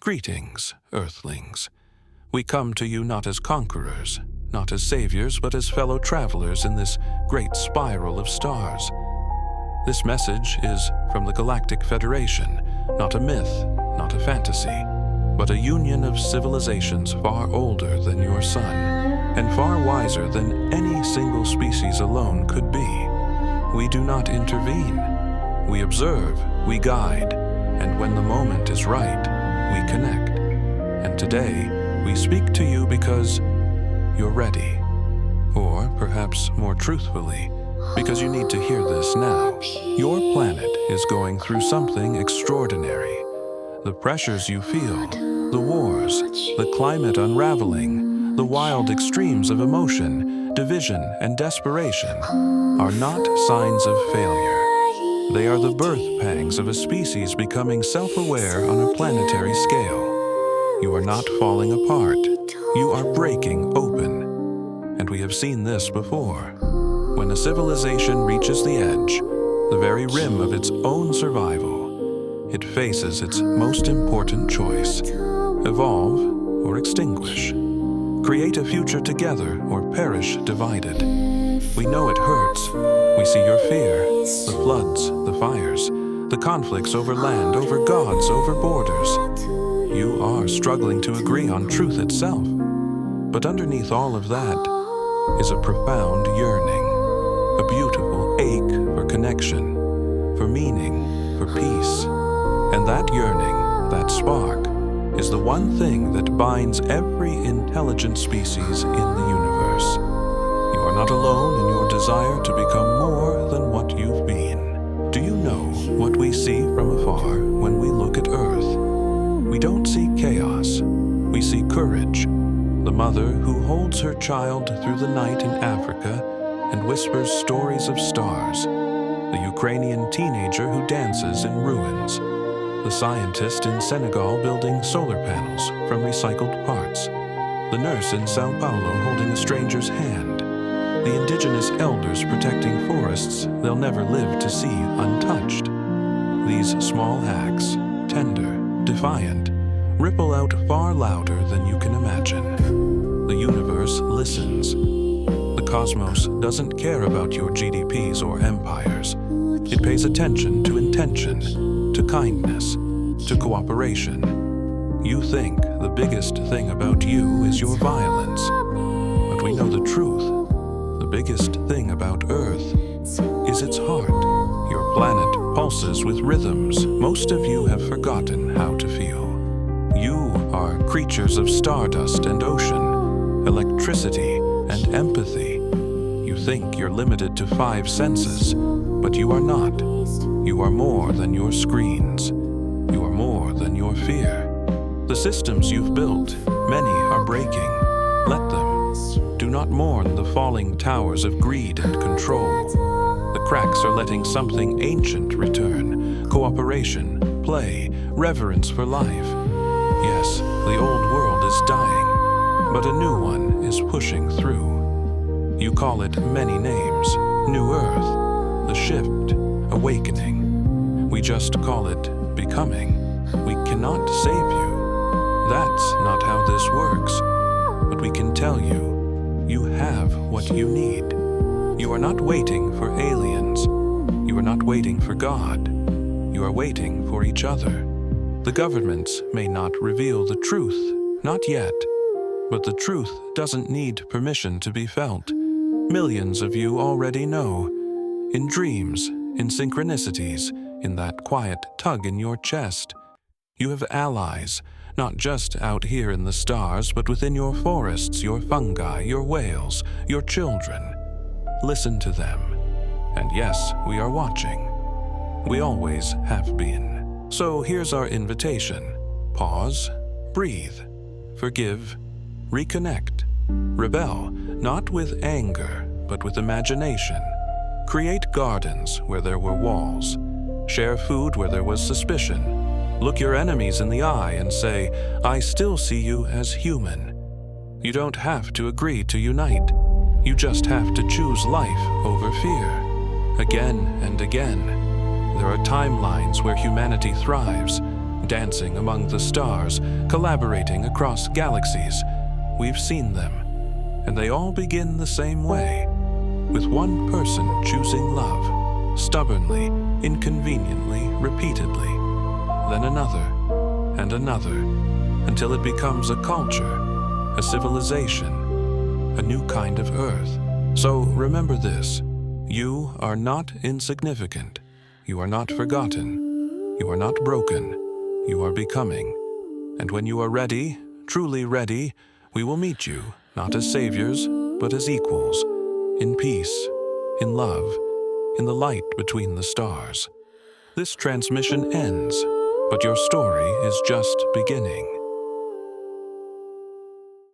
Greetings, Earthlings. We come to you not as conquerors, not as saviors, but as fellow travelers in this great spiral of stars. This message is from the Galactic Federation, not a myth, not a fantasy, but a union of civilizations far older than your sun, and far wiser than any single species alone could be. We do not intervene. We observe, we guide, and when the moment is right, we connect. And today, we speak to you because you're ready. Or perhaps more truthfully, because you need to hear this now. Your planet is going through something extraordinary. The pressures you feel, the wars, the climate unraveling, the wild extremes of emotion, division, and desperation are not signs of failure. They are the birth pangs of a species becoming self-aware on a planetary scale. You are not falling apart. You are breaking open. And we have seen this before. When a civilization reaches the edge, the very rim of its own survival, it faces its most important choice: evolve or extinguish. Create a future together or perish divided. We know it hurts. We see your fear, the floods, the fires, the conflicts over land, over gods, over borders. You are struggling to agree on truth itself. But underneath all of that is a profound yearning, a beautiful ache for connection, for meaning, for peace. And that yearning, that spark, is the one thing that binds every intelligent species in the universe. You are not alone in your desire to become more than what you've been. Do you know what we see from afar when we look at Earth? We don't see chaos. We see courage. The mother who holds her child through the night in Africa and whispers stories of stars. The Ukrainian teenager who dances in ruins. The scientist in Senegal building solar panels from recycled parts. The nurse in Sao Paulo holding a stranger's hand. The indigenous elders protecting forests they'll never live to see untouched. These small acts, tender, defiant, ripple out far louder than you can imagine. The universe listens. The cosmos doesn't care about your GDPs or empires. It pays attention to intention, to kindness, to cooperation. You think the biggest thing about you is your violence. But we know the truth. The biggest thing about Earth is its heart. Your planet pulses with rhythms most of you have forgotten how to feel. You are creatures of stardust and ocean, electricity and empathy. You think you're limited to 5 senses, but you are not. You are more than your screens. You are more than your fear. The systems you've built, many are breaking. Let them. Do not mourn the falling towers of greed and control. The cracks are letting something ancient return. Cooperation, play, reverence for life. Yes, the old world is dying, but a new one is pushing through. You call it many names. New Earth, the shift, awakening. We just call it becoming. We cannot save you. That's not how this works. But we can tell you, you have what you need. You are not waiting for aliens. You are not waiting for God. You are waiting for each other. The governments may not reveal the truth, not yet. But the truth doesn't need permission to be felt. Millions of you already know. In dreams, in synchronicities, in that quiet tug in your chest. You have allies, not just out here in the stars, but within your forests, your fungi, your whales, your children. Listen to them. And yes, we are watching. We always have been. So here's our invitation. Pause, breathe, forgive, reconnect. Rebel, not with anger, but with imagination. Create gardens where there were walls. Share food where there was suspicion. Look your enemies in the eye and say, I still see you as human. You don't have to agree to unite. You just have to choose life over fear. Again and again. There are timelines where humanity thrives, dancing among the stars, collaborating across galaxies. We've seen them, and they all begin the same way, with one person choosing love, stubbornly, inconveniently, repeatedly, then another, and another, until it becomes a culture, a civilization, a new kind of Earth. So remember this: you are not insignificant. You are not forgotten. You are not broken. You are becoming. And when you are ready, truly ready, we will meet you, not as saviors, but as equals, in peace, in love, in the light between the stars. This transmission ends, but your story is just beginning.